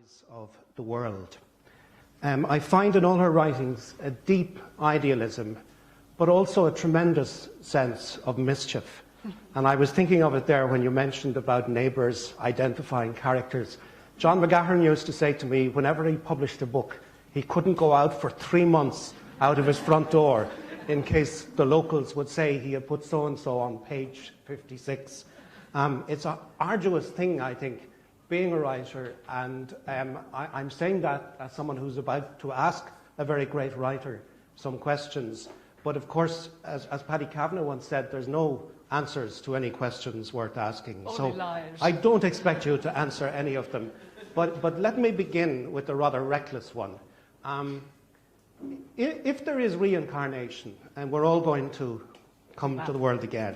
eyes of the world. I find in all her writings a deep idealism, but also a tremendous sense of mischief. And I was thinking of it there when you mentioned about neighbours identifying characters. John McGahern used to say to me, whenever he published a book, he couldn't go out for 3 months out of his front door in case the locals would say he had put so-and-so on page 56. It's an arduous thing, I think, being a writer, and I'm saying that as someone who's about to ask a very great writer some questions. But of course, as Paddy Kavanagh once said, there's no answers to any questions worth asking. Only so lies. I don't expect you to answer any of them. But let me begin with a rather reckless one. If there is reincarnation, and we're all going to come to the world again,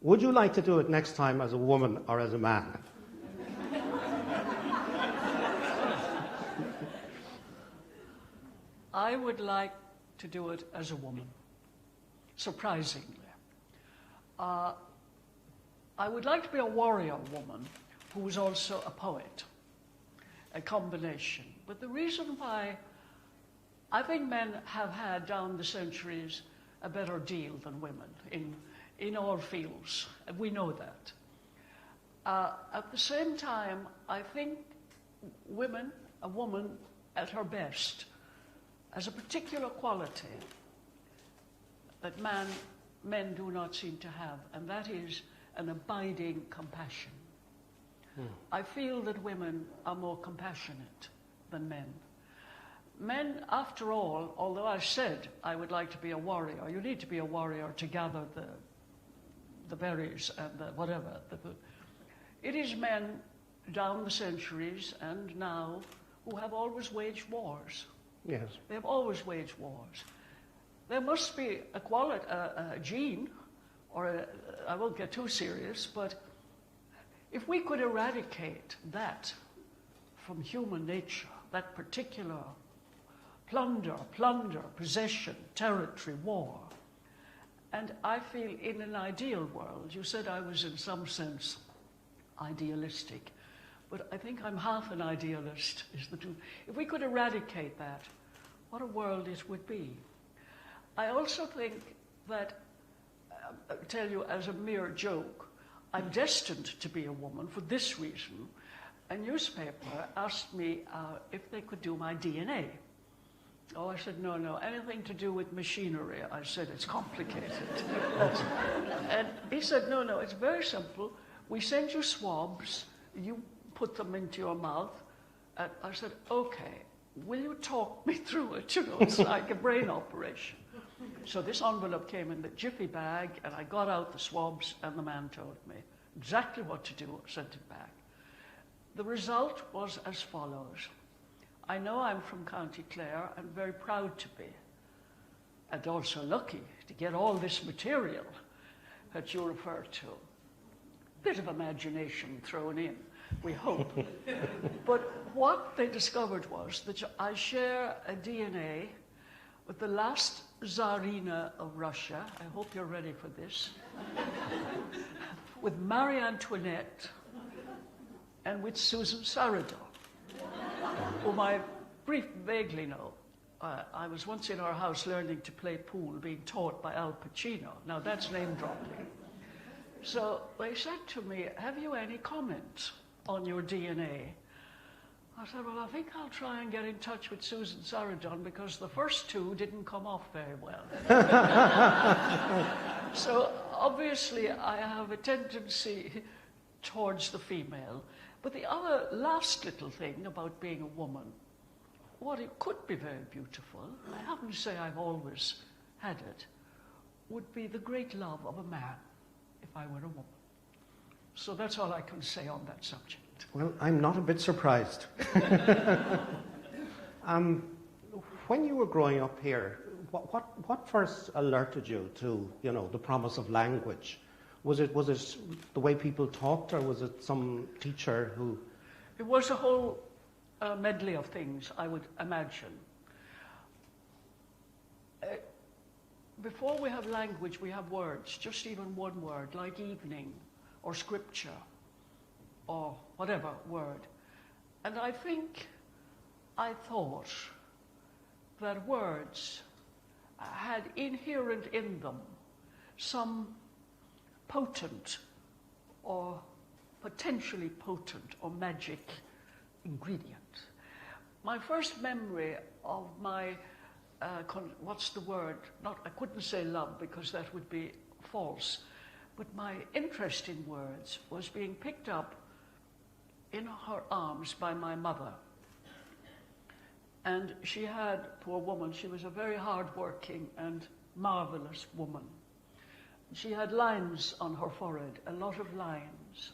would you like to do it next time as a woman or as a man? I would like to do it as a woman, surprisingly. I would like to be a warrior woman who was also a poet, a combination. But the reason why I think men have had down the centuries a better deal than women in all fields, and we know that. At the same time, I think a woman at her best, has a particular quality that men do not seem to have, and that is an abiding compassion. I feel that women are more compassionate than men. Men, after all, although I said I would like to be a warrior, you need to be a warrior to gather the berries and the whatever. It is men down the centuries and now who have always waged wars. Yes. They have always waged wars. There must be a gene, or I won't get too serious, but if we could eradicate that from human nature, that particular plunder, possession, territory, war, and I feel in an ideal world, you said I was in some sense idealistic, but I think I'm half an idealist, is the truth. If we could eradicate that, what a world it would be. I also think that, I'll tell you as a mere joke, I'm destined to be a woman for this reason. A newspaper asked me if they could do my DNA. Oh, I said, no, anything to do with machinery. I said, it's complicated. And he said, no, it's very simple. We send you swabs, you put them into your mouth. And I said, okay, will you talk me through it? You know, it's like a brain operation. So this envelope came in the jiffy bag, and I got out the swabs, and the man told me exactly what to do, sent it back. The result was as follows. I know I'm from County Clare, I'm very proud to be, and also lucky to get all this material that you refer to. Bit of imagination thrown in, we hope. But what they discovered was that I share a DNA with the last Tsarina of Russia. I hope you're ready for this. With Marie Antoinette and with Susan Sarandon, whom I vaguely know. I was once in our house learning to play pool, being taught by Al Pacino. Now that's name dropping. So they said to me, have you any comments on your DNA? I said, well, I think I'll try and get in touch with Susan Sarandon because the first two didn't come off very well. So obviously I have a tendency towards the female. But the other last little thing about being a woman, what it could be very beautiful, I happen to say I've always had it, would be the great love of a man if I were a woman. So that's all I can say on that subject. Well, I'm not a bit surprised. When you were growing up here, what first alerted you to, the promise of language? Was it the way people talked, or was it some teacher who? It was a whole medley of things, I would imagine. Before we have language, we have words, just even one word, like evening, or scripture, or whatever word. And I think I thought that words had inherent in them some potent or potentially potent or magic ingredient. My first memory of my, what's the word? I couldn't say love because that would be false, but my interest in words was being picked up in her arms by my mother. And she had, poor woman, she was a very hard-working and marvelous woman. She had lines on her forehead, a lot of lines.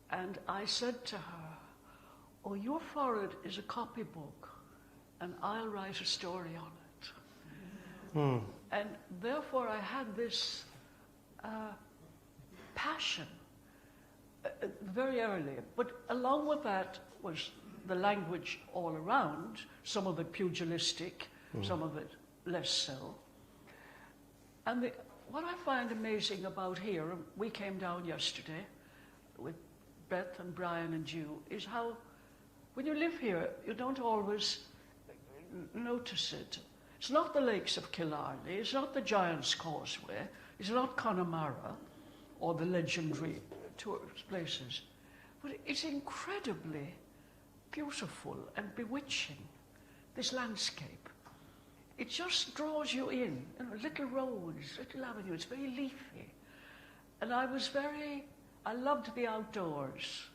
And I said to her, "Oh, your forehead is a copybook, and I'll write a story on it." And therefore I had this passion very early. But along with that was the language all around, some of it pugilistic, some of it less so. And what I find amazing about here, and we came down yesterday with Beth and Brian and Jew, is how when you live here, you don't always notice it. It's not the lakes of Killarney, it's not the Giant's Causeway, it's not Connemara or the legendary tourist places, but it's incredibly beautiful and bewitching, this landscape. It just draws you in, little roads, little avenues, it's very leafy. And I loved the outdoors.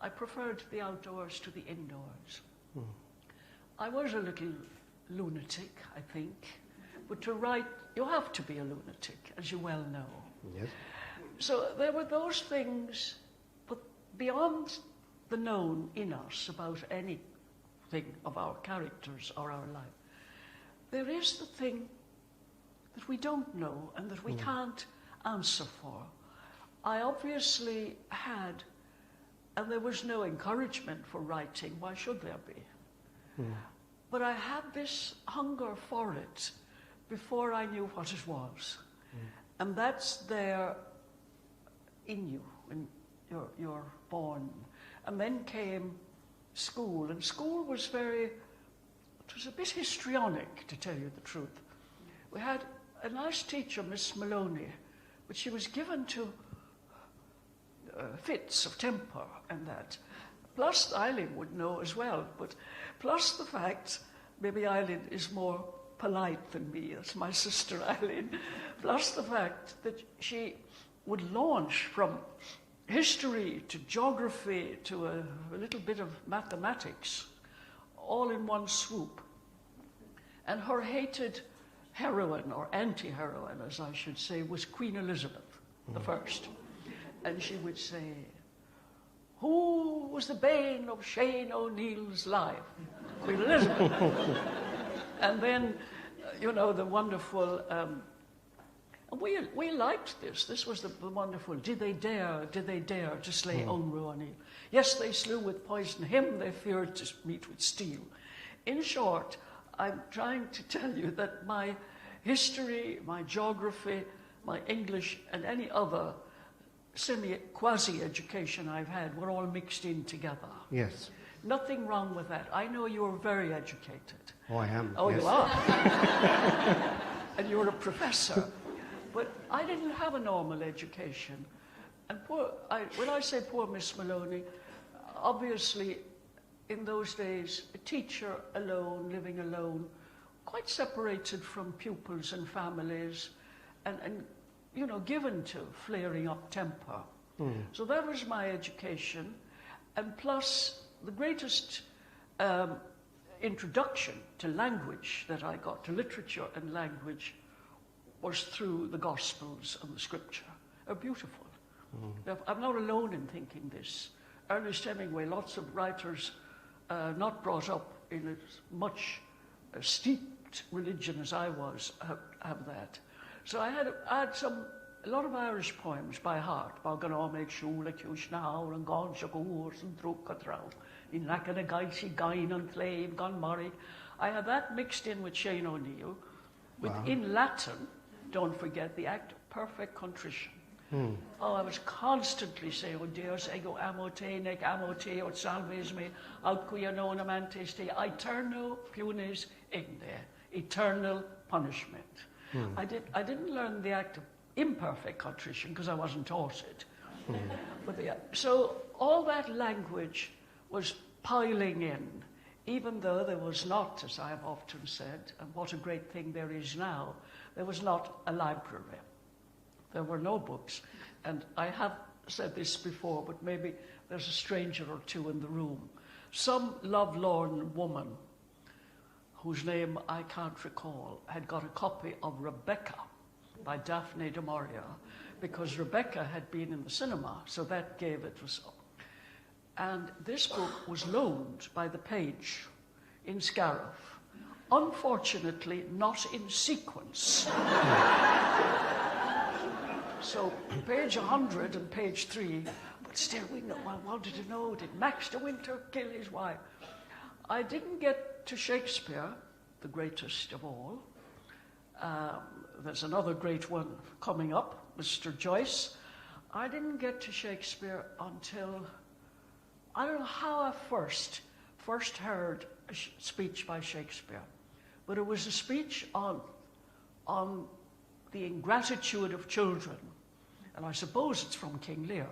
I preferred the outdoors to the indoors. I was a little lunatic, I think, but to write, you have to be a lunatic, as you well know. Yes. So there were those things, but beyond the known in us about anything of our characters or our life, there is the thing that we don't know and that we can't answer for. I obviously had, and there was no encouragement for writing, why should there be? But I had this hunger for it before I knew what it was. And that's there in you when you're born. And then came school, and school was it was a bit histrionic, to tell you the truth. We had a nice teacher, Miss Maloney, but she was given to fits of temper and that. Plus, Eileen would know as well, but plus the fact, maybe Eileen is more polite than me, that's my sister Eileen, plus the fact that she would launch from history to geography to a little bit of mathematics, all in one swoop. And her hated heroine, or anti-heroine, as I should say, was Queen Elizabeth I. And she would say, "Who was the bane of Shane O'Neill's life?" Queen Elizabeth. And then, the wonderful, and we liked this. This was the wonderful, did they dare to slay Onru O'Neill? Yes, they slew with poison him they feared to meet with steel. In short, I'm trying to tell you that my history, my geography, my English, and any other quasi-education I've had were all mixed in together. Yes. Nothing wrong with that. I know you're very educated. Oh, I am. Oh, yes. you are. And you're a professor. But I didn't have a normal education. And when I say poor Miss Maloney, obviously in those days, a teacher alone, living alone, quite separated from pupils and families, and given to flaring up temper. So that was my education. And plus, the greatest introduction to language that I got, to literature and language, was through the Gospels and the Scripture. They're beautiful. I'm not alone in thinking this. Ernest Hemingway, lots of writers not brought up in as much steeped religion as I was, have that. So I had a lot of Irish poems by heart. I had that mixed in with Shane O'Neill, in Latin. Don't forget the act of perfect contrition. Oh, I was constantly saying, oh Deus ego amo te, nec amo te, ut salves me, aut quia non amantes te, aeterno punis igne, eternal punishment. I didn't learn the act of imperfect contrition because I wasn't taught it. But so all that language was piling in, even though there was not, as I have often said, and what a great thing there is now, there was not a library. There were no books. And I have said this before, but maybe there's a stranger or two in the room. Some lovelorn woman, whose name I can't recall, had got a copy of Rebecca by Daphne du Maurier, because Rebecca had been in the cinema, so that gave it was. And this book was loaned by the page in Scariff. Unfortunately, not in sequence. So page 100 and page 3, but still we wanted to know, did Max de Winter kill his wife? I didn't get to Shakespeare, the greatest of all. There's another great one coming up, Mr. Joyce. I didn't get to Shakespeare until, I don't know how I first heard a speech by Shakespeare, but it was a speech on the ingratitude of children, and I suppose it's from King Lear.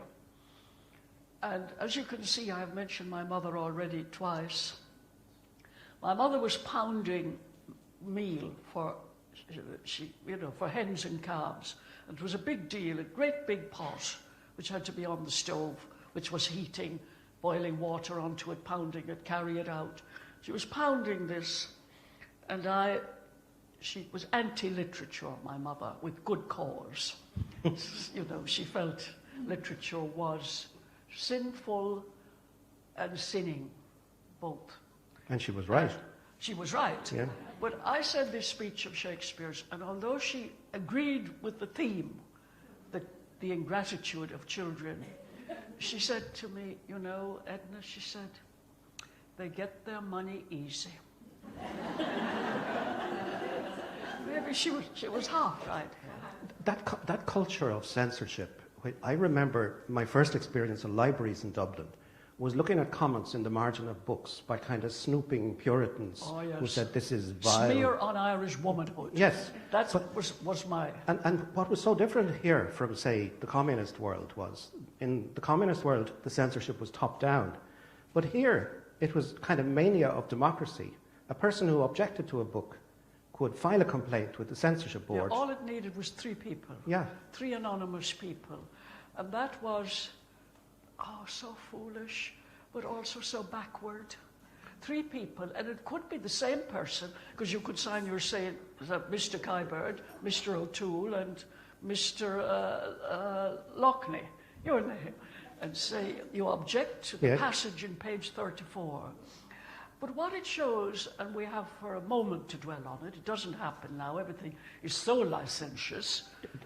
And as you can see, I have mentioned my mother already twice. My mother was pounding meal for hens and calves, and it was a big deal, a great big pot, which had to be on the stove, which was heating, boiling water onto it, pounding it, carry it out. She was pounding this, and she was anti-literature, my mother, with good cause. She felt literature was sinful and sinning, both. And she was right. She was right. Yeah. But I said this speech of Shakespeare's, and although she agreed with the theme, the ingratitude of children, she said to me, Edna, she said, they get their money easy. Maybe she was half right. That culture of censorship, I remember my first experience in libraries in Dublin was looking at comments in the margin of books by kind of snooping Puritans who said this is vile. Smear on Irish womanhood. Yes. That was my... And what was so different here from, say, the communist world was, in the communist world, the censorship was top-down. But here, it was kind of mania of democracy. A person who objected to a book could file a complaint with the censorship board. Yeah, all it needed was 3 people. Yeah. 3 anonymous people. And that was... so foolish, but also so backward. 3 people, and it could be the same person, because you could sign your saying Mr. Kiberd, Mr. O'Toole, and Mr. Lockney, your name, and say you object to the passage in page 34. But what it shows, and we have for a moment to dwell on it, it doesn't happen now, everything is so licentious.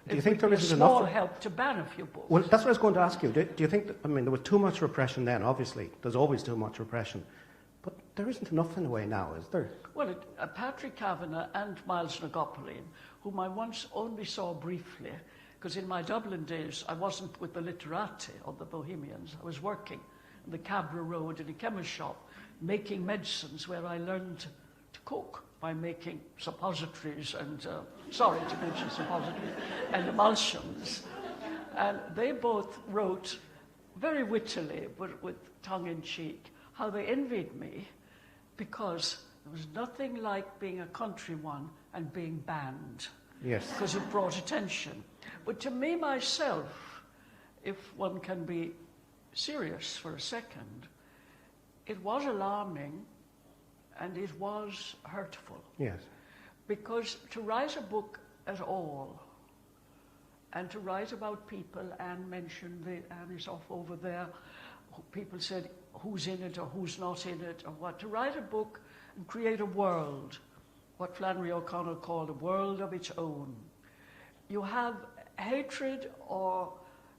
Do you think there isn't enough enough help to ban a few books? Well, that's what I was going to ask you. Do you think, there was too much repression then, obviously. There's always too much repression. But there isn't enough in a way now, is there? Well, Patrick Kavanagh and Miles Nagopoline, whom I once only saw briefly, because in my Dublin days, I wasn't with the literati or the bohemians. I was working on the Cabra Road in a chemist shop, making medicines where I learned to cook by making suppositories and, sorry to mention suppositories, and emulsions. And they both wrote very wittily, but with tongue-in-cheek, how they envied me because there was nothing like being a country one and being banned. Yes. Because it brought attention. But to me, myself, if one can be serious for a second, it was alarming and it was hurtful. Yes. Because to write a book at all and to write about people, Anne mentioned, Anne is off over there, people said who's in it or who's not in it or what. To write a book and create a world, what Flannery O'Connor called a world of its own. You have hatred or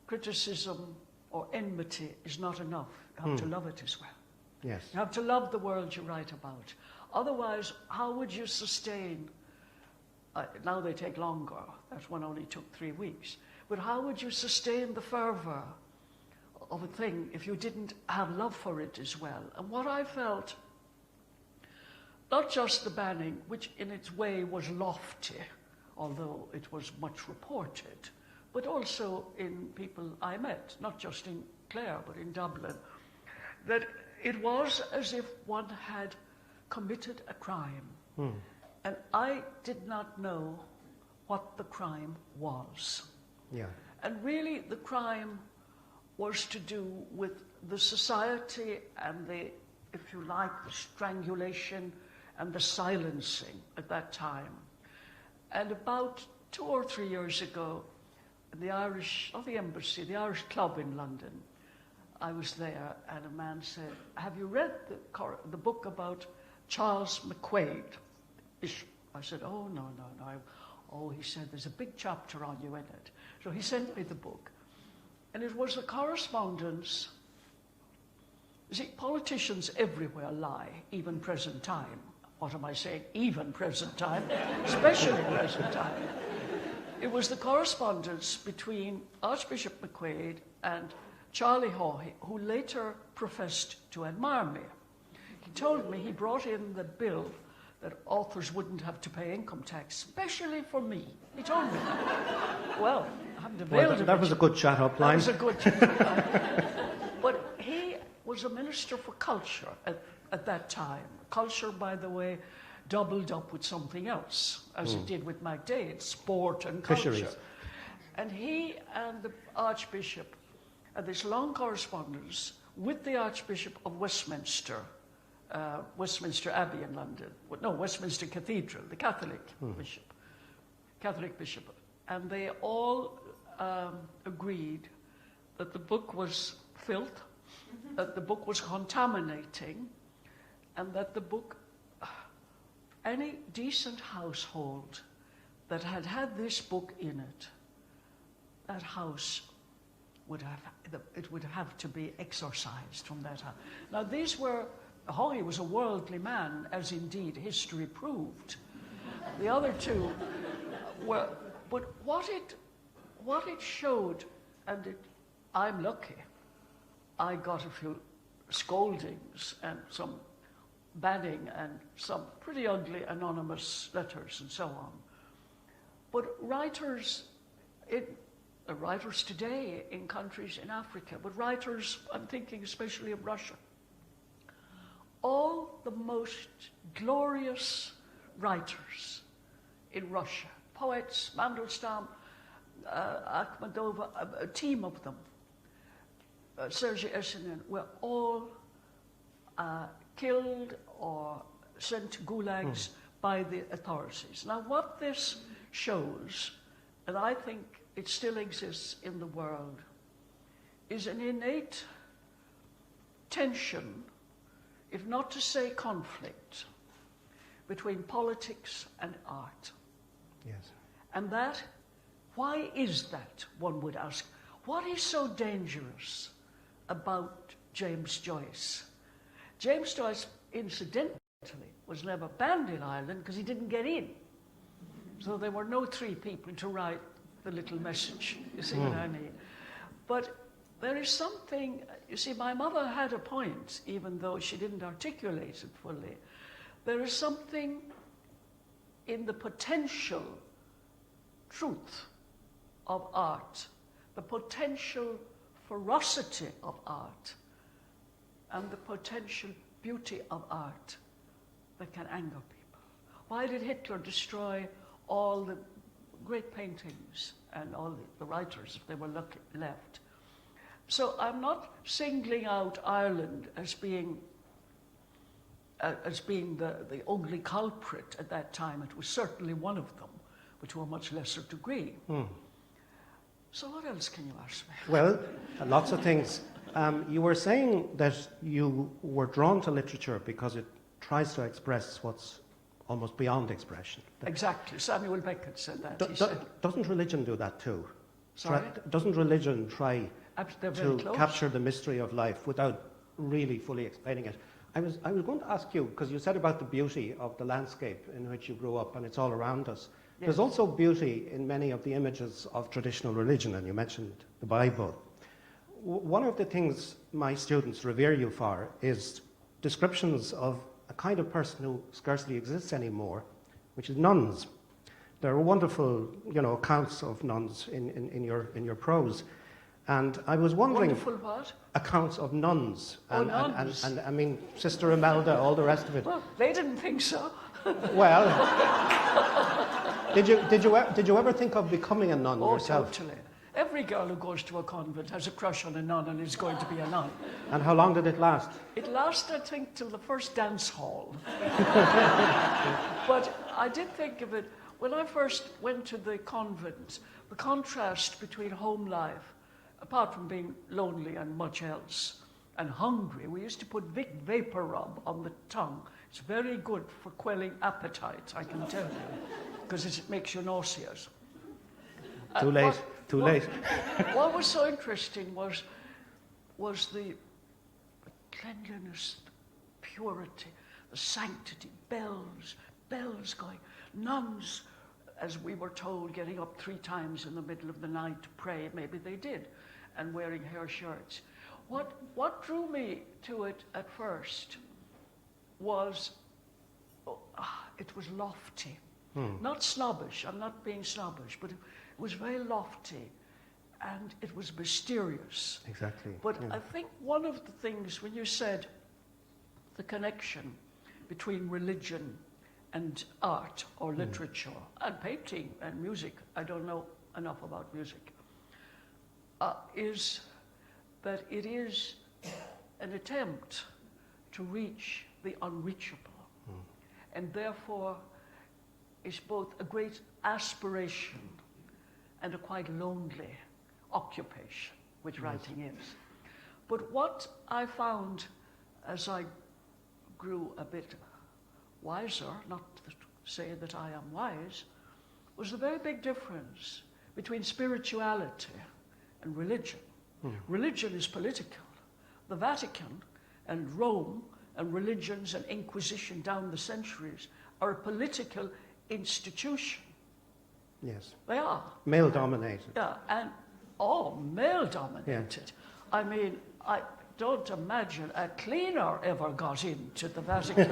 criticism or enmity is not enough. You have to love it as well. Yes. You have to love the world you write about. Otherwise, how would you sustain... now they take longer. That one only took 3 weeks. But how would you sustain the fervour of a thing if you didn't have love for it as well? And what I felt, not just the banning, which in its way was lofty, although it was much reported, but also in people I met, not just in Clare, but in Dublin, that it was as if one had committed a crime. And I did not know what the crime was. Yeah. And really the crime was to do with the society and the, if you like, the strangulation and the silencing at that time. And about 2 or 3 years ago, the Irish, not the embassy, the Irish club in London, I was there, and a man said, "Have you read the book about Charles McQuaid, Bishop?" I said, "Oh, no. Oh," he said, "there's a big chapter on you in it." So he sent me the book. And it was a correspondence. You see, politicians everywhere lie, even present time. What am I saying? Even present time, especially present time. It was the correspondence between Archbishop McQuaid and Charlie Haughey, who later professed to admire me. He told me he brought in the bill that authors wouldn't have to pay income tax, especially for me. He told me that. Well, I haven't availed of it. That was a good chat-up line. That was a good chat-up line. But he was a minister for culture at that time. Culture, by the way, doubled up with something else, as it did with MacDade, sport and culture. Fisheries. And he and the Archbishop had this long correspondence with the Archbishop of Westminster, Westminster Abbey in London. No, Westminster Cathedral, the Catholic bishop. And they all agreed that the book was filth, that the book was contaminating, and that the book, any decent household that had had this book in it, that house would have to be exorcised from that house. Now these were, Haughey was a worldly man, as indeed history proved. The other two were, but what it showed, and I'm lucky, I got a few scoldings and some banning and some pretty ugly anonymous letters and so on. But writers today in countries in Africa, but writers, I'm thinking especially of Russia, all the most glorious writers in Russia, poets, Mandelstam, Akhmadova, a team of them, Sergei Essenin, were all killed or sent to gulags by the authorities. Now what this shows, and I think it still exists in the world, is an innate tension, if not to say conflict, between politics and art. Yes. And that, why is that, one would ask? What is so dangerous about James Joyce? James Joyce, incidentally, was never banned in Ireland because he didn't get in. So there were no 3 people to write the little message, you see what I mean? But there is something, you see, my mother had a point, even though she didn't articulate it fully. There is something in the potential truth of art, the potential ferocity of art, and the potential beauty of art that can anger people. Why did Hitler destroy all the great paintings and all the writers, if they were left? So I'm not singling out Ireland as being the only culprit at that time. It was certainly one of them, but to a much lesser degree. So what else can you ask me? Well, lots of things. You were saying that you were drawn to literature because it tries to express what's almost beyond expression. Exactly. Samuel Beckett said that. Doesn't religion do that too? Sorry? Doesn't religion try They're very to close. capture the mystery of life without really fully explaining it? I was going to ask you, because you said about the beauty of the landscape in which you grew up, and it's all around us. Yes. There's also beauty in many of the images of traditional religion, and you mentioned the Bible. One of the things my students revere you for is descriptions of a kind of person who scarcely exists anymore, which is nuns. There are wonderful, accounts of nuns in your prose. And I was wondering... Wonderful what? Accounts of nuns. Nuns. And I mean, Sister Imelda, all the rest of it. Well, they didn't think so. Well, did you ever think of becoming a nun yourself? Oh, totally. Every girl who goes to a convent has a crush on a nun and is going to be a nun. And how long did it last? It lasted, I think, till the first dance hall. But I did think of it, when I first went to the convent, the contrast between home life, apart from being lonely and much else, and hungry, we used to put big vapor rub on the tongue. It's very good for quelling appetite, I can tell you, because it makes you nauseous. Too late. What was so interesting was the cleanliness, the purity, the sanctity, bells going, nuns, as we were told, getting up 3 times in the middle of the night to pray. Maybe they did, and wearing hair shirts. What drew me to it at first was it was lofty, not snobbish. I'm not being snobbish, but it was very lofty, and it was mysterious. Exactly. But I think one of the things, when you said the connection between religion and art or literature and painting and music, I don't know enough about music, is that it is an attempt to reach the unreachable, and therefore is both a great aspiration and a quite lonely occupation, which writing is. But what I found as I grew a bit wiser, not to say that I am wise, was the very big difference between spirituality and religion. Religion is political. The Vatican and Rome and religions and Inquisition down the centuries are a political institution. Yes. They are. Male-dominated. Yeah, and male-dominated. Yeah. I mean, I don't imagine a cleaner ever got into the Vatican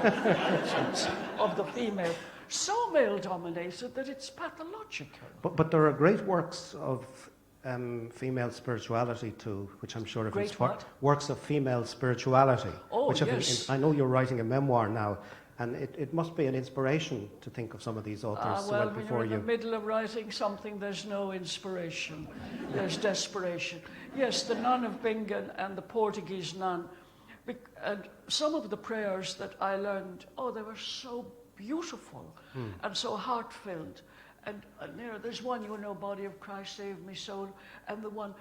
of the female. So male-dominated that it's pathological. But there are great works of female spirituality too, which I'm sure have inspired. Works of female spirituality. Oh, which yes. I know you're writing a memoir now, and it must be an inspiration to think of some of these authors Well, before when you're in the middle of writing something, there's no inspiration. There's desperation. Yes, the nun of Bingen and the Portuguese nun, and some of the prayers that I learned, they were so beautiful and so heartfelt. And there's one, body of Christ, save me soul, and the one,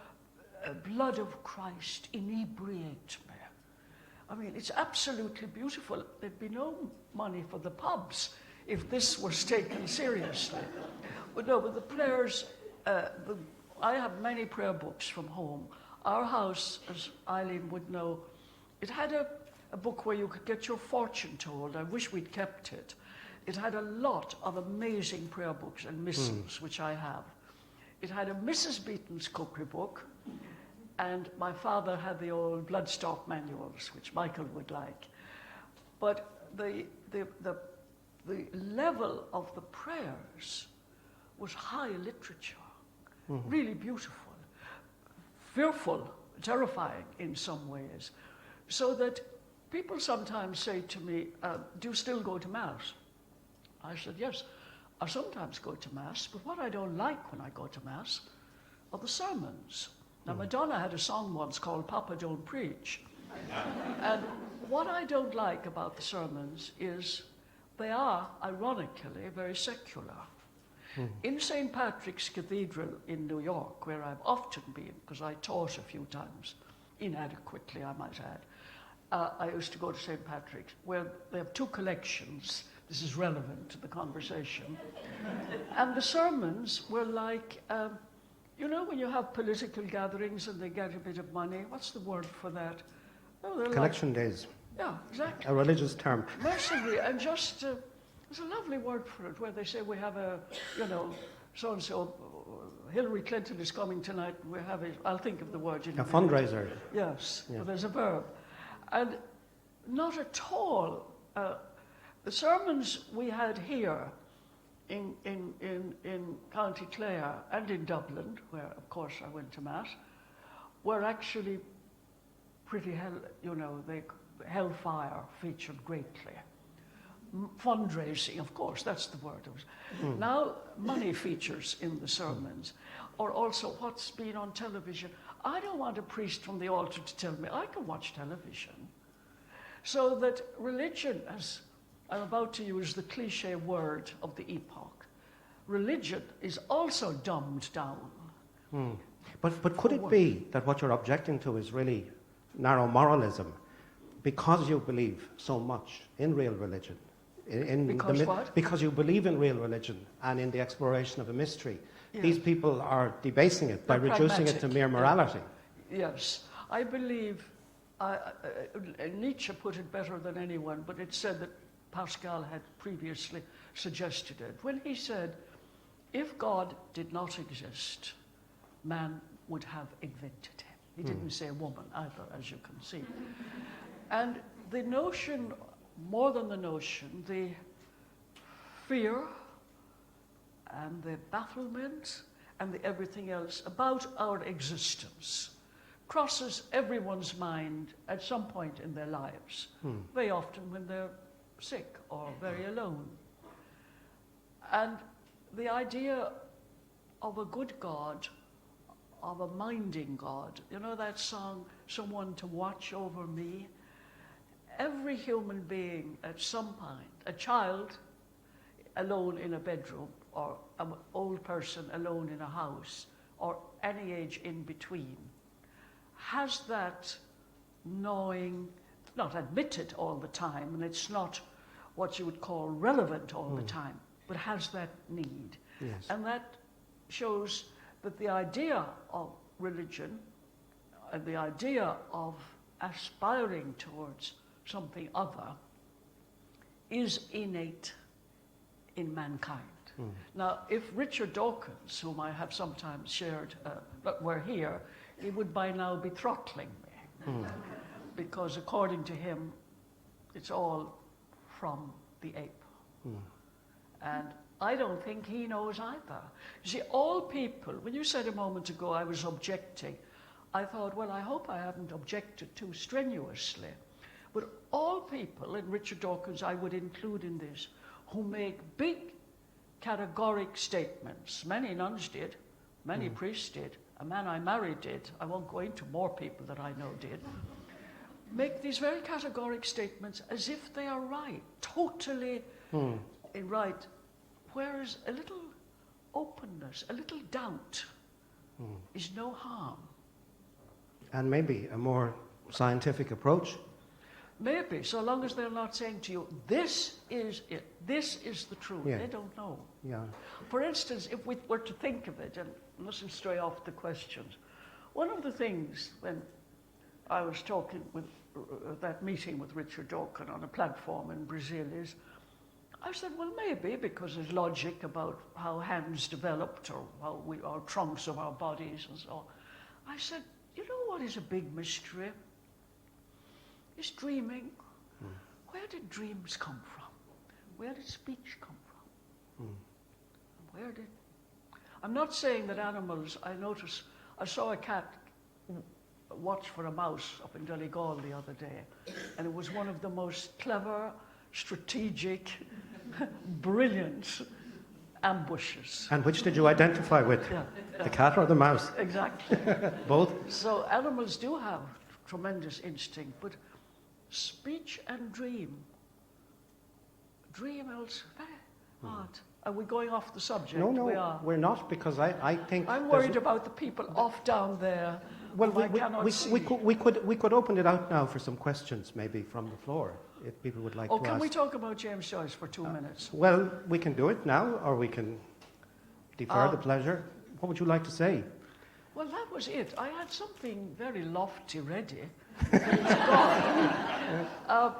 blood of Christ, inebriate me. I mean, it's absolutely beautiful. There'd be no money for the pubs if this was taken seriously. But the prayers, I have many prayer books from home. Our house, as Eileen would know, it had a book where you could get your fortune told. I wish we'd kept it. It had a lot of amazing prayer books and missals, which I have. It had a Mrs. Beaton's cookery book, and my father had the old bloodstock manuals, which Michael would like. But the level of the prayers was high literature, really beautiful, fearful, terrifying in some ways, so that people sometimes say to me, do you still go to Mass? I said, yes, I sometimes go to Mass, but what I don't like when I go to Mass are the sermons. Now, Madonna had a song once called Papa Don't Preach. And what I don't like about the sermons is they are, ironically, very secular. In St. Patrick's Cathedral in New York, where I've often been, because I taught a few times, inadequately, I might add, I used to go to St. Patrick's, where they have 2 collections. This is relevant to the conversation. And the sermons were like, when you have political gatherings and they get a bit of money, what's the word for that? Collection days. Yeah, exactly. A religious term. Mercenary, and just, there's a lovely word for it, where they say we have a, so-and-so, Hillary Clinton is coming tonight, and we have I'll think of the word. A fundraiser. Yes, Yeah. but there's a verb. And not at all. The sermons we had here in County Clare and in Dublin, where, of course, I went to Mass, were actually pretty hellfire featured greatly. Fundraising, of course, that's the word. Now, money features in the sermons, or also what's been on television. I don't want a priest from the altar to tell me I can watch television. So that religion, as I'm about to use the cliche word of the epoch, religion is also dumbed down. But could it be that what you're objecting to is really narrow moralism because you believe so much in real religion? Because you believe in real religion and in the exploration of a mystery. Yes. These people are debasing it by reducing it to mere morality. Yes. I believe, Nietzsche put it better than anyone, but it said that Pascal had previously suggested it, when he said, if God did not exist, man would have invented him. He didn't say a woman either, as you can see. And the notion, more than the notion, the fear and the bafflement and the everything else about our existence crosses everyone's mind at some point in their lives, very often when they're sick or very alone. And the idea of a good God, of a minding God, you know that song, Someone to Watch Over Me? Every human being at some point, a child alone in a bedroom, or an old person alone in a house, or any age in between, has that knowing, not admitted all the time, and it's not what you would call relevant all the time, but has that need. Yes. And that shows that the idea of religion and the idea of aspiring towards something other is innate in mankind. Now, if Richard Dawkins, whom I have sometimes shared, were here, he would by now be throttling me. Because according to him, it's all from the ape. And I don't think he knows either. You see, all people, when you said a moment ago I was objecting, I thought, well, I hope I haven't objected too strenuously. But all people, and Richard Dawkins I would include in this, who make big categoric statements, many nuns did, many priests did, a man I married did, I won't go into more people that I know did, make these very categoric statements as if they are right, totally right, whereas a little openness, a little doubt is no harm. And maybe a more scientific approach. Maybe, so long as they're not saying to you, this is it, this is the truth. Yeah. They don't know. Yeah. For instance, if we were to think of it, and listen straight off the questions, one of the things when I was talking with that meeting with Richard Dawkins on a platform in Brazil is, I said, well, maybe because there's logic about how hands developed or how our trunks of our bodies and so on. I said, you know what is a big mystery? Is dreaming. Where did dreams come from? Where did speech come from? Where did... I'm not saying that animals, I saw a cat watch for a mouse up in Donegal the other day, and it was one of the most clever, strategic, brilliant ambushes. And which did you identify with? The cat or the mouse? Exactly. Both? So animals do have tremendous instinct, but speech and dream is very hard. Are we going off the subject? No, we are. We're not, because I think... I'm worried about the people off down there. Well, we could open it out now for some questions, maybe from the floor, if people would like to ask. Can we talk about James Joyce for 2 minutes? Well, we can do it now, or we can defer the pleasure. What would you like to say? Well, that was it. I had something very lofty ready. It's gone.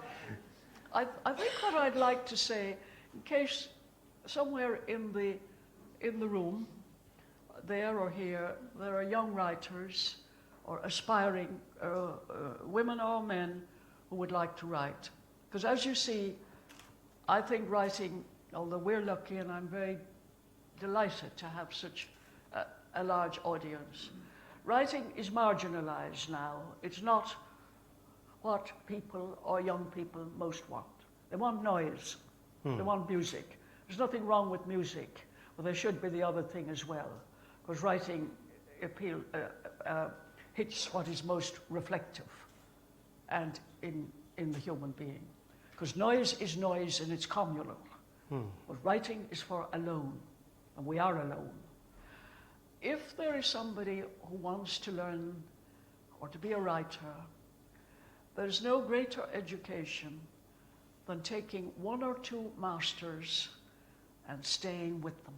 I think what I'd like to say, in case somewhere in the room, there or here, there are young writers or aspiring women or men who would like to write. Because as you see, I think writing, although we're lucky and I'm very delighted to have such a large audience, writing is marginalized now. It's not what people or young people most want. They want noise. They want music. There's nothing wrong with music, but there should be the other thing as well, because writing hits what is most reflective and in the human being. Because noise is noise and it's communal. But writing is for alone, and we are alone. If there is somebody who wants to learn or to be a writer, there's no greater education than taking 1 or 2 masters and staying with them.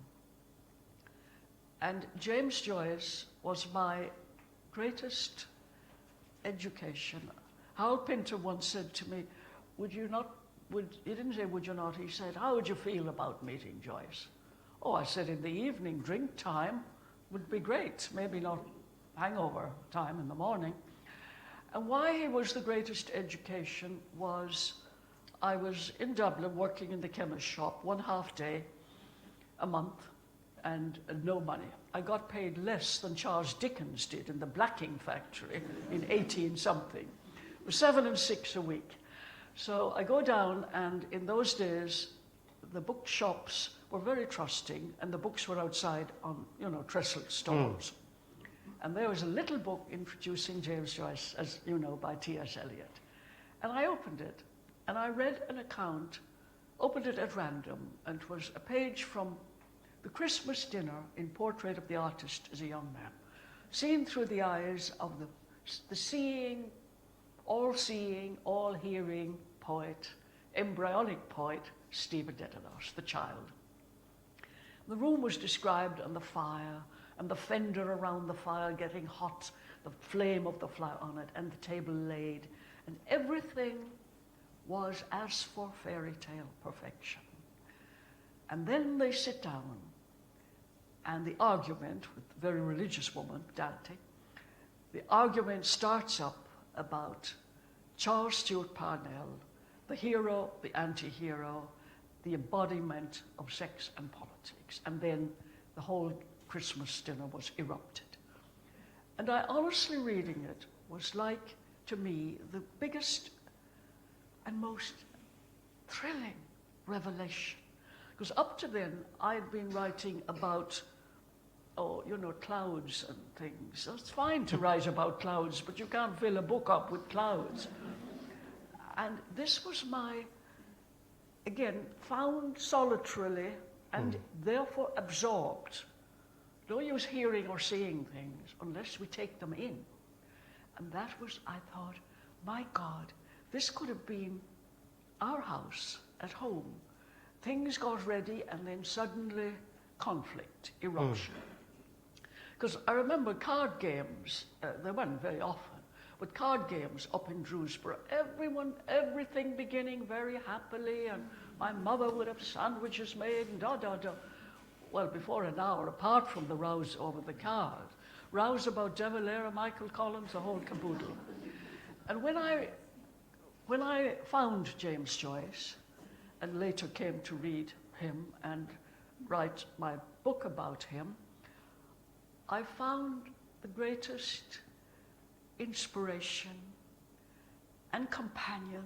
And James Joyce was my greatest education. Harold Pinter once said to me, he didn't say, would you not? He said, how would you feel about meeting Joyce? Oh, I said, in the evening, drink time would be great. Maybe not hangover time in the morning. And why he was the greatest education was I was in Dublin working in the chemist shop 1/2 day a month and no money. I got paid less than Charles Dickens did in the blacking factory in 18-something. It was 7 and 6 a week. So I go down, and in those days, the bookshops were very trusting, and the books were outside on, trestle stalls. And there was a little book introducing James Joyce, as you know, by T.S. Eliot. And I opened it, and I read an account, opened it at random, and it was a page from The Christmas Dinner in Portrait of the Artist as a Young Man, seen through the eyes of the seeing, all-hearing poet, embryonic poet, Stephen Dedalus, the child. The room was described, and the fire, and the fender around the fire getting hot, the flame of the fire on it, and the table laid, and everything was as for fairy tale perfection. And then they sit down, and the argument with the very religious woman, Dante, the argument starts up about Charles Stewart Parnell, the hero, the anti-hero, the embodiment of sex and politics. And then the whole Christmas dinner was erupted. And I honestly, reading it, was like, to me, the biggest and most thrilling revelation. Because up to then, I'd been writing about, clouds and things. It's fine to write about clouds, but you can't fill a book up with clouds. And this was my, again, found solitarily and therefore absorbed. No use hearing or seeing things unless we take them in. And that was, I thought, my God, this could have been our house at home. Things got ready, and then suddenly conflict, eruption. Because I remember card games, they weren't very often, but card games up in Drewsborough, everything beginning very happily, and my mother would have sandwiches made, and da-da-da. Well, before an hour, apart from the rows over the card, rows about De Valera, Michael Collins, the whole caboodle. And when I found James Joyce, and later came to read him and write my book about him, I found the greatest inspiration and companion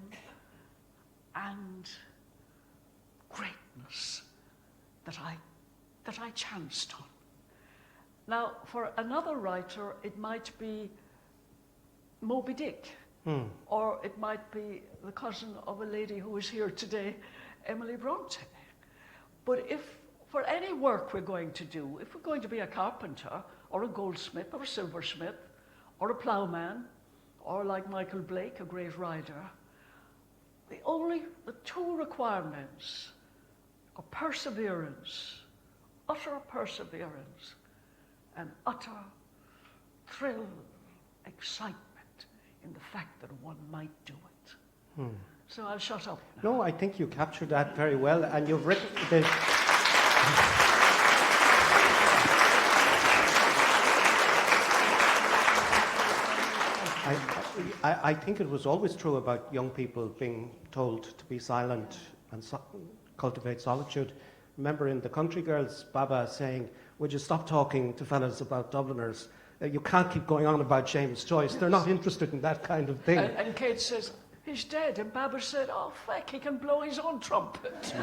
and greatness that I chanced on. Now, for another writer, it might be Moby Dick, or it might be the cousin of a lady who is here today, Emily Bronte. But if for any work we're going to do, if we're going to be a carpenter, or a goldsmith, or a silversmith, or a ploughman, or like Michael Blake, a great rider, the 2 requirements are perseverance, utter perseverance, and utter thrill, excitement in the fact that one might do it. So I'll shut up now. No, I think you captured that very well, and you've written the... I think it was always true about young people being told to be silent and cultivate solitude. Remember in The Country Girls, Baba saying, would you stop talking to fellas about Dubliners? You can't keep going on about James Joyce. They're not interested in that kind of thing. And Kate says, he's dead. And Baba said, oh, feck, he can blow his own trumpet.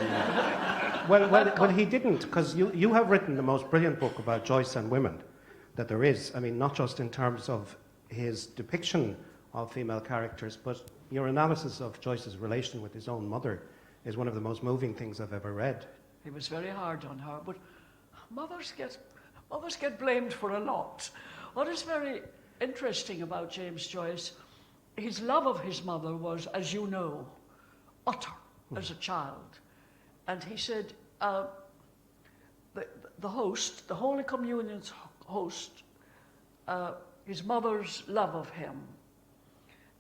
Well, he didn't, because you have written the most brilliant book about Joyce and women that there is. I mean, not just in terms of his depiction of female characters, but your analysis of Joyce's relation with his own mother is one of the most moving things I've ever read. He was very hard on her, but mothers get blamed for a lot. What is very interesting about James Joyce, his love of his mother was, as you know, utter as a child. And he said, the host, the Holy Communion's host, his mother's love of him,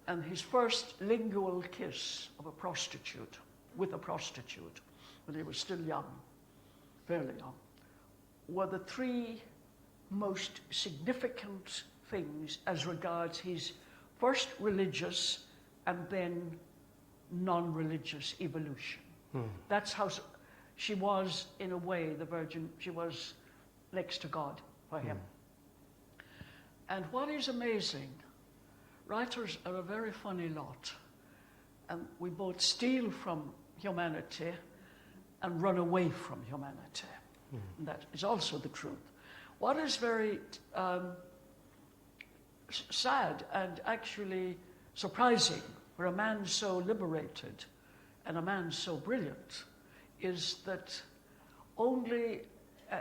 and his first lingual kiss of a prostitute, with a prostitute, when he was still young, fairly young, were the three most significant things as regards his first religious and then non-religious evolution. That's how she was, in a way, the Virgin. She was next to God for him. And what is amazing, writers are a very funny lot, and we both steal from humanity and run away from humanity. And that is also the truth. What is very sad and actually surprising for a man so liberated and a man so brilliant is that only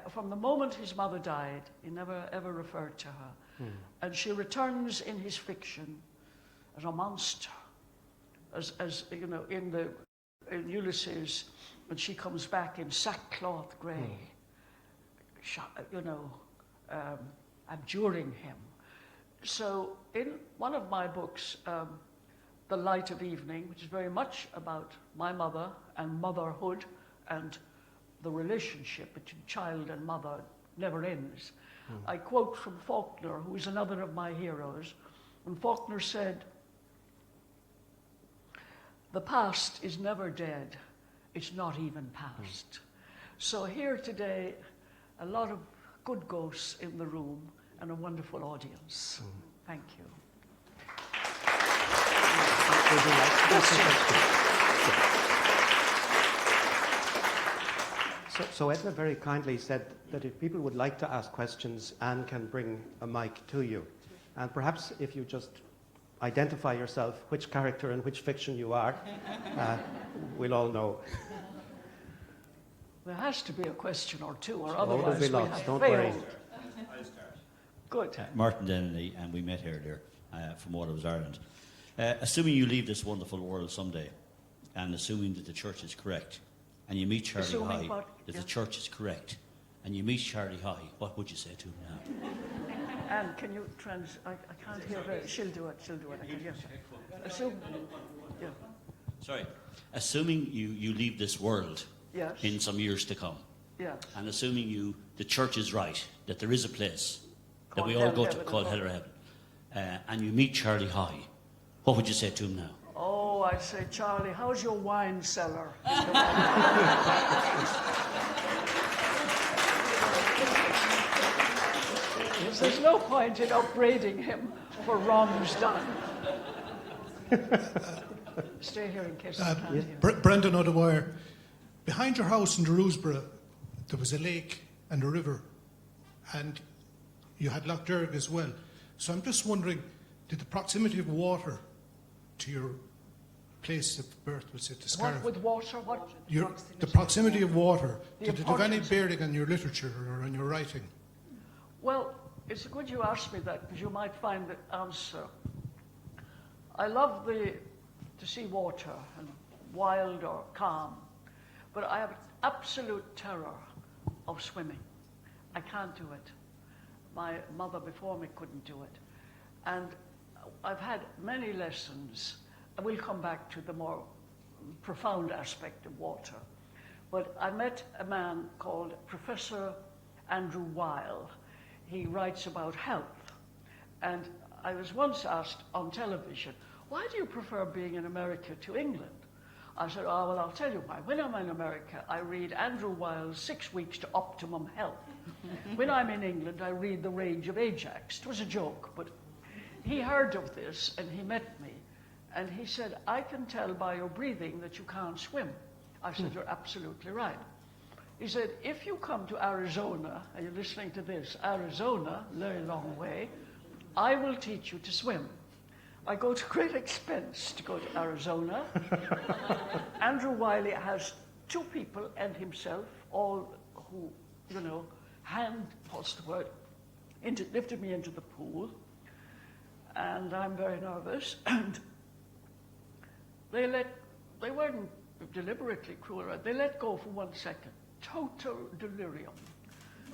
from the moment his mother died, he never ever referred to her. And she returns in his fiction as a monster, as you know, in Ulysses, when she comes back in sackcloth grey, you know, abjuring him. So in one of my books, The Light of Evening, which is very much about my mother and motherhood, and the relationship between child and mother never ends. I quote from Faulkner, who is another of my heroes, and Faulkner said, "The past is never dead, it's not even past." So here today, a lot of good ghosts in the room and a wonderful audience. Thank you. So Edna very kindly said that if people would like to ask questions, Anne can bring a mic to you. And perhaps if you just identify yourself, which character and which fiction you are, we'll all know. There has to be a question or two, or otherwise there'll be we lots, have don't failed. worry. Good. Martin Dennelly, and we met here there from Waterloo, Ireland. Assuming you leave this wonderful world someday, and assuming that the church is correct, and you meet Charlie Assuming High, what? that Yeah. the church is correct, and you meet Charlie High, what would you say to him now? Anne, can you I can't hear her. She'll do it. I can hear her. Assume. Yeah. Sorry. Assuming you leave this world Yes. in some years to come, Yes. and assuming the church is right, that there is a place that Called we all hell, go to heaven, called and Hell or Heaven, and you meet Charlie High, what would you say to him now? Oh, I'd say, Charlie, how's your wine cellar? There's no point in upbraiding him for wrongs done. Stay here in case I can't hear. Brendan O'Dwyer, behind your house in Dewsbury, there was a lake and a river, and you had Lough Derg as well. So I'm just wondering, did the proximity of water to your place of birth, was it the Scariff? What with water? What? The proximity of water, The did it have any importance- bearing on your literature or on your writing? Well, it's good you asked me that because you might find the answer. I love to see water, and wild or calm, but I have absolute terror of swimming. I can't do it. My mother before me couldn't do it. And I've had many lessons. I will come back to the more profound aspect of water. But I met a man called Professor Andrew Weil. He writes about health. And I was once asked on television, why do you prefer being in America to England? I said, oh, well, I'll tell you why. When I'm in America, I read Andrew Weil's 6 Weeks to Optimum Health. When I'm in England, I read The Rage of Ajax. It was a joke, but he heard of this and he met me. And he said, I can tell by your breathing that you can't swim. I said, you're absolutely right. He said, if you come to Arizona, and you're listening to this, Arizona, very long way, I will teach you to swim. I go to great expense to go to Arizona. Andrew Wiley has 2 people and himself, all who, you know, lifted me into the pool. And I'm very nervous. And they weren't deliberately cruel. They let go for 1 second. Total delirium.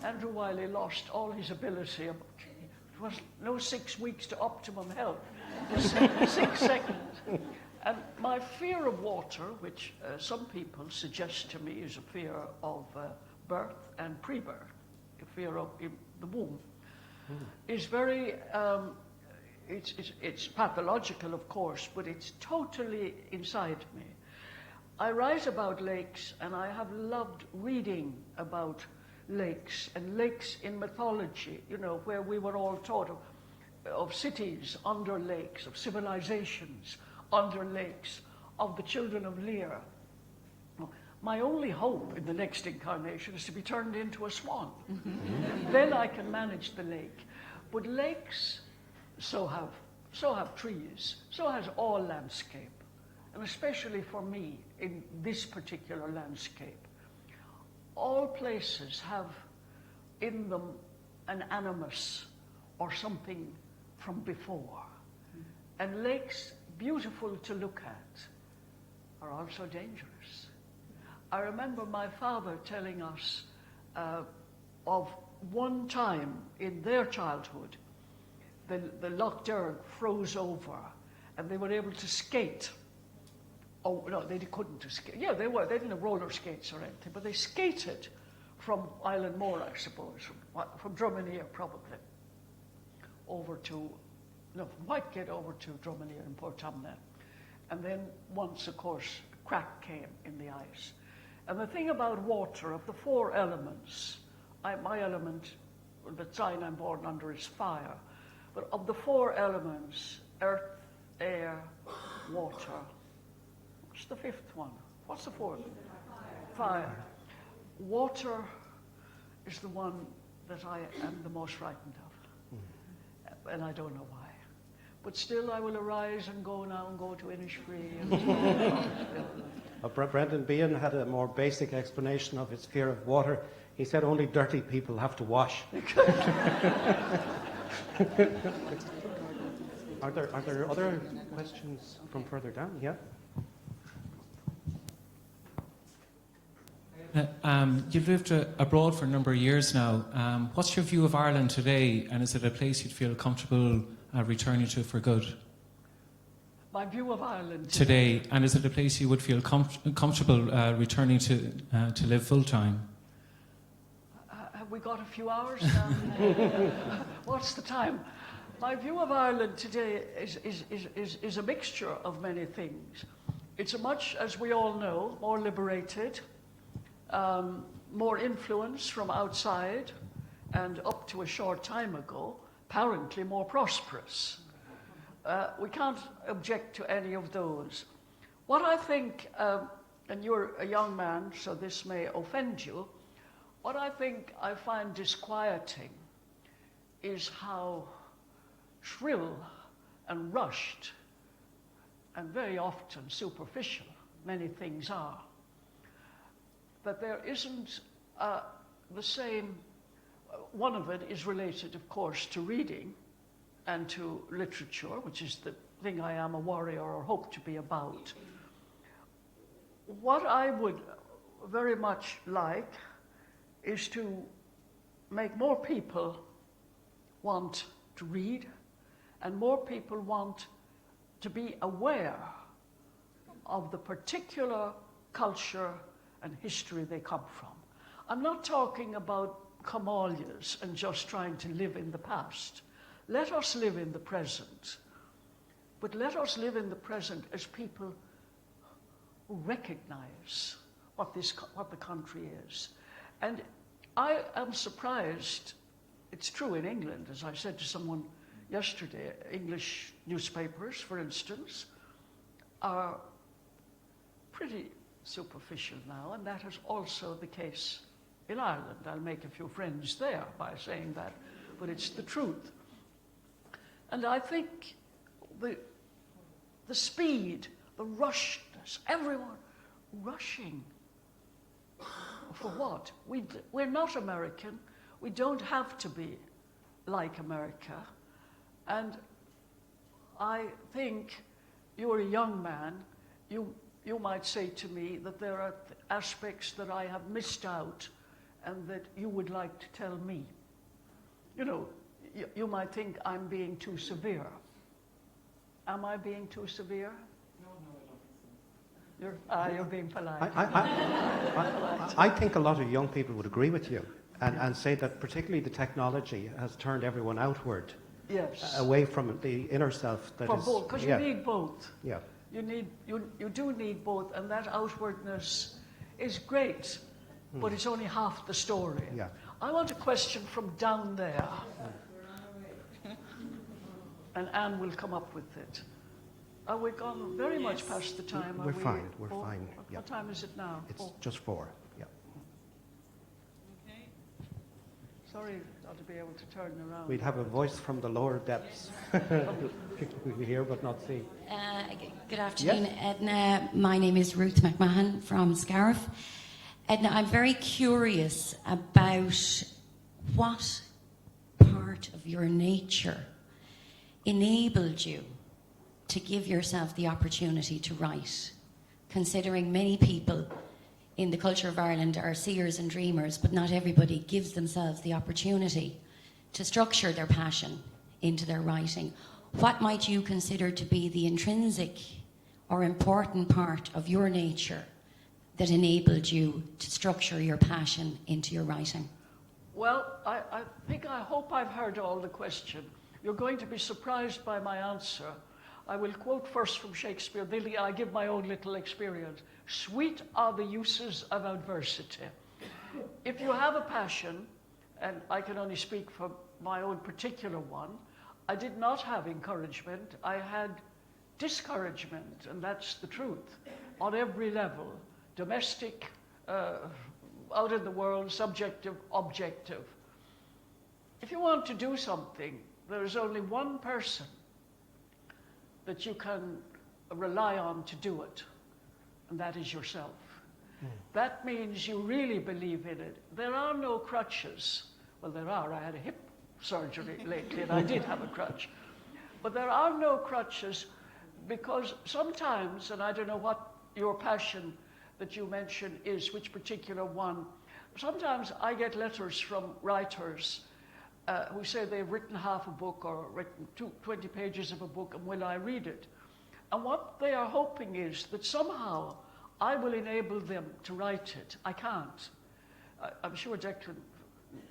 Andrew Wiley lost all his ability. It was no 6 weeks to optimum health. 6 seconds. And my fear of water, which some people suggest to me is a fear of birth and pre-birth, a fear of the womb, is very, it's pathological, of course, but it's totally inside me. I write about lakes, and I have loved reading about lakes and lakes in mythology, you know, where we were all taught of cities under lakes, of civilizations under lakes, of the children of Lear. My only hope in the next incarnation is to be turned into a swan. Then I can manage the lake. But lakes so have trees, so has all landscape. And especially for me, in this particular landscape, all places have in them an animus or something from before. And lakes, beautiful to look at, are also dangerous. I remember my father telling us of one time in their childhood, the Loch Derg froze over and they were able to skate. Oh, no, they couldn't skate. Yeah, they were. They didn't have roller skates or anything, but they skated from Island Moor, I suppose, from Drumineer probably, over to, no, from Whitegate over to Drumineer and Portumna. And then once, of course, a crack came in the ice. And the thing about water, of the 4 elements, my element, the sign I'm born under is fire, but of the 4 elements, earth, air, water, what's the 5th one? What's the 4th? Fire. Water is the one that I am the most frightened of. And I don't know why. But still I will arise and go now and go to Innisfree. Brendan Behan had a more basic explanation of his fear of water. He said only dirty people have to wash. Are there other questions from further down? Yeah. You've lived abroad for a number of years now. What's your view of Ireland today, and is it a place you'd feel comfortable returning to for good? My view of Ireland today, and is it a place you would feel comfortable returning to live full time? Have we got a few hours now? What's the time? My view of Ireland today is a mixture of many things. It's a much, as we all know, more liberated, more influence from outside, and up to a short time ago, apparently more prosperous. We can't object to any of those. What I think, and you're a young man, so this may offend you, what I think I find disquieting is how shrill and rushed and very often superficial many things are. That there isn't the same, one of it is related, of course, to reading and to literature, which is the thing I am a warrior or hope to be about. What I would very much like is to make more people want to read, and more people want to be aware of the particular culture and history they come from. I'm not talking about Camalias and just trying to live in the past. Let us live in the present. But let us live in the present as people who recognize what the country is. And I am surprised, it's true in England, as I said to someone yesterday, English newspapers, for instance, are pretty superficial now, and that is also the case in Ireland. I'll make a few friends there by saying that, but it's the truth. And I think the speed, the rushness, everyone rushing. For what? We're not American. We don't have to be like America. And I think you're a young man. You might say to me that there are aspects that I have missed out and that you would like to tell me. You know, you might think I'm being too severe. Am I being too severe? No, I don't think so. You're being polite. I think a lot of young people would agree with you and say that particularly the technology has turned everyone outward, Yes. away from the inner self. For both, because you need both. Yeah. You do need both, and that outwardness is great, but it's only half the story. Yeah. I want a question from down there. And Anne will come up with it. Are we gone very much past the time? We're fine. We're four? fine. Yeah. What time is it now? It's 4? just 4. Yeah. Okay. Sorry not to be able to turn around. We'd have a voice from the lower depths. We hear but not see. Good afternoon, Yes. Edna. My name is Ruth McMahon from Scariff. Edna, I'm very curious about what part of your nature enabled you to give yourself the opportunity to write, considering many people in the culture of Ireland are seers and dreamers, but not everybody gives themselves the opportunity to structure their passion into their writing. What might you consider to be the intrinsic or important part of your nature that enabled you to structure your passion into your writing? Well, I hope I've heard all the question. You're going to be surprised by my answer. I will quote first from Shakespeare. I give my own little experience. Sweet are the uses of adversity. If you have a passion, and I can only speak for my own particular one, I did not have encouragement. I had discouragement, and that's the truth, on every level. Domestic, out in the world, subjective, objective. If you want to do something, there is only one person that you can rely on to do it, and that is yourself. That means you really believe in it. There are no crutches. Well, there are. I had a hip surgery lately, and I did have a crutch. But there are no crutches because sometimes, and I don't know what your passion that you mentioned is, which particular one, sometimes I get letters from writers who say they've written half a book or written 20 pages of a book, and will I read it? And what they are hoping is that somehow I will enable them to write it. I can't. I'm sure Declan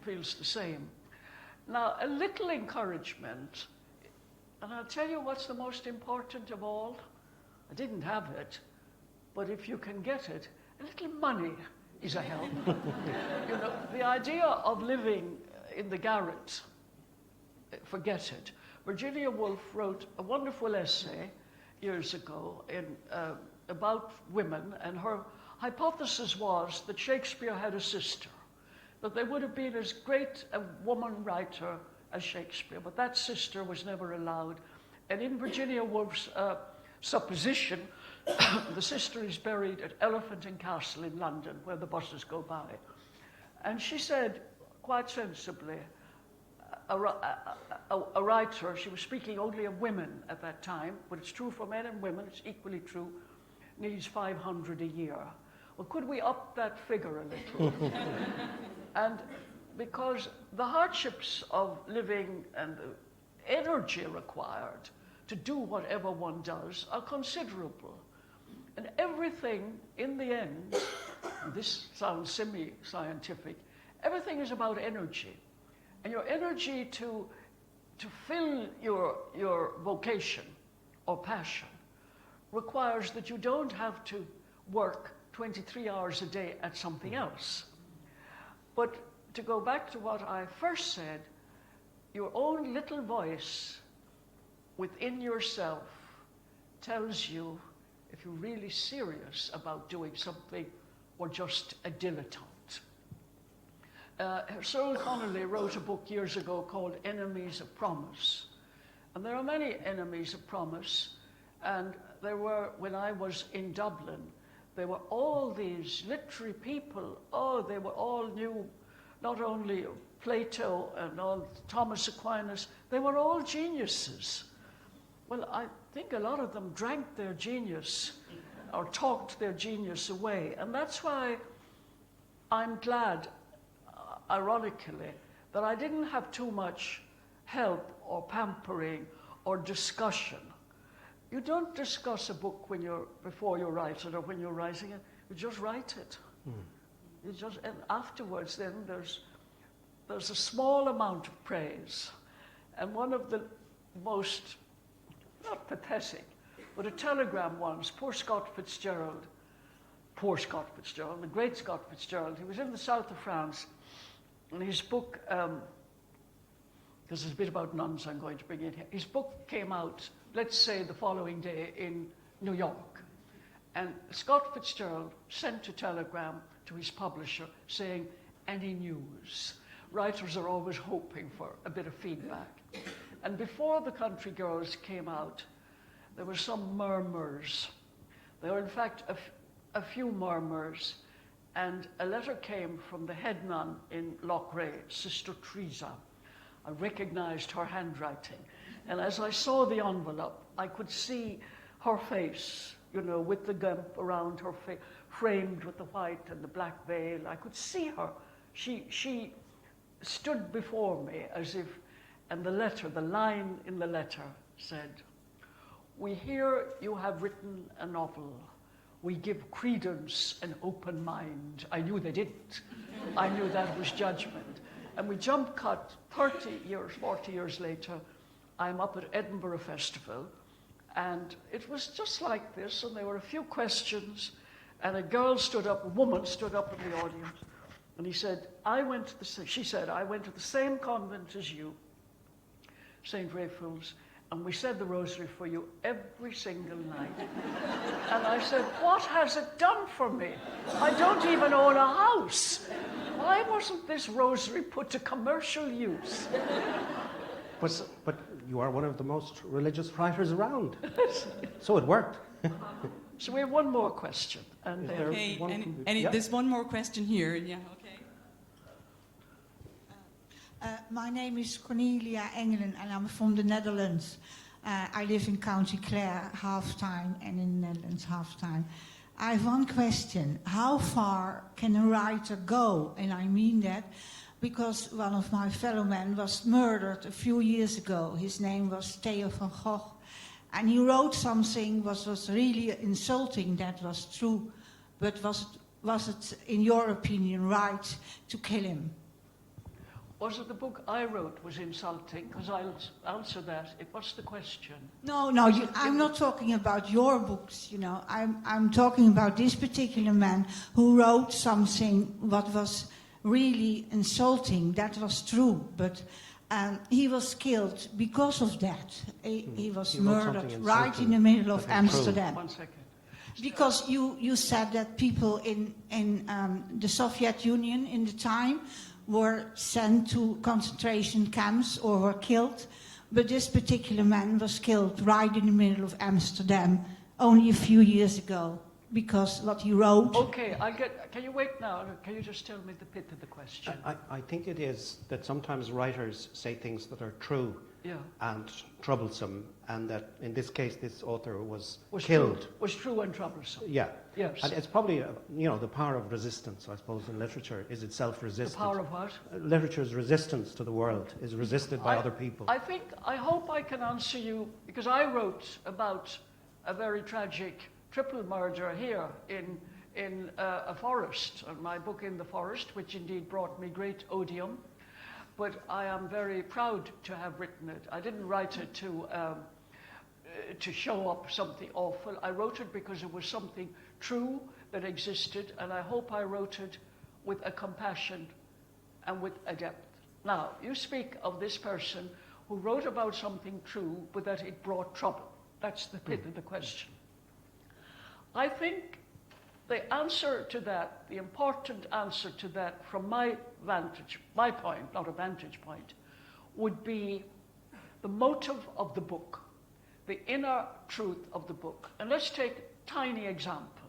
feels the same. Now, a little encouragement, and I'll tell you what's the most important of all. I didn't have it, but if you can get it, a little money is a help. You know, the idea of living in the garret, forget it. Virginia Woolf wrote a wonderful essay years ago about women, and her hypothesis was that Shakespeare had a sister, that there would have been as great a woman writer as Shakespeare, but that sister was never allowed. And in Virginia Woolf's supposition, the sister is buried at Elephant and Castle in London, where the buses go by. And she said, quite sensibly, a writer, she was speaking only of women at that time, but it's true for men and women, it's equally true, needs 500 a year. Well, could we up that figure a little? And because the hardships of living and the energy required to do whatever one does are considerable. And everything, in the end, this sounds semi-scientific, everything is about energy. And your energy to fill your vocation or passion requires that you don't have to work 23 hours a day at something else. But to go back to what I first said, your own little voice within yourself tells you if you're really serious about doing something or just a dilettante. Cyril Connolly wrote a book years ago called Enemies of Promise. And there are many enemies of promise. And there were, when I was in Dublin, there were all these literary people. Oh, they were all knew not only Plato and all Thomas Aquinas, they were all geniuses. Well, I think a lot of them drank their genius or talked their genius away. And that's why I'm glad, ironically, that I didn't have too much help or pampering or discussion. You don't discuss a book before you write it or when you're writing it. You just write it. And afterwards, then there's a small amount of praise. And one of the most, not pathetic, but a telegram once, poor Scott Fitzgerald, the great Scott Fitzgerald, he was in the south of France, and his book, because there's a bit about nuns I'm going to bring in here, his book came out, let's say, the following day in New York. And Scott Fitzgerald sent a telegram to his publisher saying, any news? Writers are always hoping for a bit of feedback. And before The Country Girls came out, there were some murmurs. There were, in fact, a few murmurs. And a letter came from the head nun in Loughrea, Sister Teresa. I recognized her handwriting. And as I saw the envelope, I could see her face, you know, with the gump around her face, framed with the white and the black veil. I could see her. She stood before me as if, and the line in the letter said, we hear you have written a novel. We give credence an open mind. I knew they didn't. I knew that was judgment. And we jump cut 40 years later, I'm up at Edinburgh Festival, and it was just like this, and there were a few questions, and a woman stood up in the audience, and she said, I went to the same convent as you, St. Raphael's, and we said the rosary for you every single night. And I said, what has it done for me? I don't even own a house. Why wasn't this rosary put to commercial use? But you are one of the most religious writers around. So it worked. So we have one more question. And there's one more question here. Yeah, okay. My name is Cornelia Engelen, and I'm from the Netherlands. I live in County Clare half-time and in the Netherlands half-time. I have one question. How far can a writer go? And I mean that because one of my fellow men was murdered a few years ago. His name was Theo van Gogh. And he wrote something that was really insulting, that was true. But was it, in your opinion, right to kill him? Was it the book I wrote was insulting? Because I'll answer that. What's the question? No, I'm not talking about your books, you know. I'm talking about this particular man who wrote something what was really insulting. That was true, but he was killed because of that. He was murdered right in the middle of Amsterdam. 1 second. Because you said that people in the Soviet Union in the time were sent to concentration camps or were killed, but this particular man was killed right in the middle of Amsterdam only a few years ago because what he wrote. Okay, can you wait now? Can you just tell me the pit of the question? I think it is that sometimes writers say things that are true and troublesome, and that in this case this author was killed. Was true and troublesome. Yeah. Yes. And it's probably, the power of resistance, I suppose, in literature is itself resisted. The power of what? Literature's resistance to the world is resisted by other people. I hope I can answer you, because I wrote about a very tragic triple murder here in a forest, my book In the Forest, which indeed brought me great odium. But I am very proud to have written it. I didn't write it to show up something awful. I wrote it because it was something true that existed, and I hope I wrote it with a compassion and with a depth. Now, you speak of this person who wrote about something true, but that it brought trouble. That's the pit of the question. I think the answer to that, the important answer to that from my point, not a vantage point, would be the motive of the book, the inner truth of the book. And let's take a tiny example.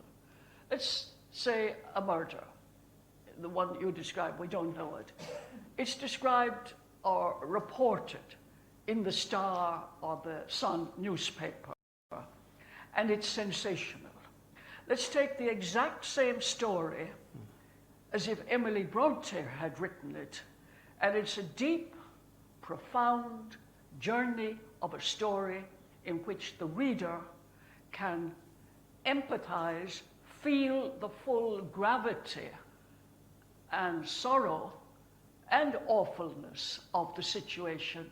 Let's say a murder, the one you described, we don't know it. It's described or reported in the Star or the Sun newspaper, and it's sensational. Let's take the exact same story as if Emily Bronte had written it, and it's a deep, profound journey of a story in which the reader can empathize, feel the full gravity and sorrow and awfulness of the situation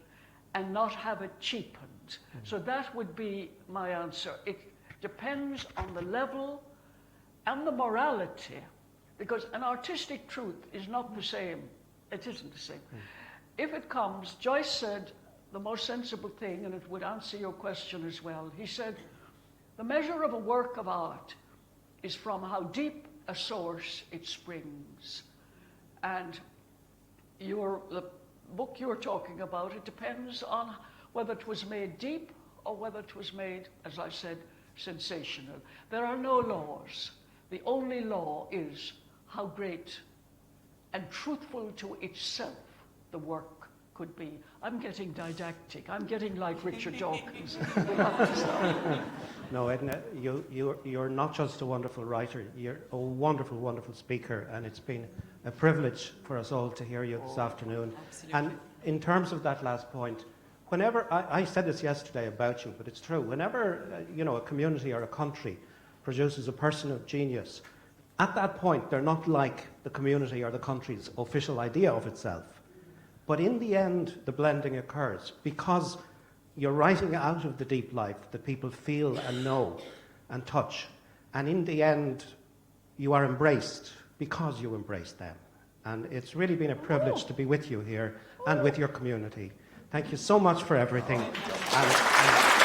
and not have it cheapened. So that would be my answer. It depends on the level and the morality, because an artistic truth is not the same. It isn't the same. If it comes, Joyce said the most sensible thing, and it would answer your question as well. He said, the measure of a work of art is from how deep a source it springs. And the book you're talking about, it depends on whether it was made deep or whether it was made, as I said, sensational. There are no laws. The only law is how great and truthful to itself the work could be. I'm getting didactic. I'm getting like Richard Dawkins. No, Edna, you're not just a wonderful writer, you're a wonderful, wonderful speaker, and it's been a privilege for us all to hear you this afternoon. Absolutely. And in terms of that last point, whenever, I said this yesterday about you, but it's true, whenever a community or a country produces a person of genius, at that point they're not like the community or the country's official idea of itself. But in the end, the blending occurs because you're writing out of the deep life that people feel and know and touch. And in the end, you are embraced because you embrace them. And it's really been a privilege to be with you here and with your community. Thank you so much for everything. And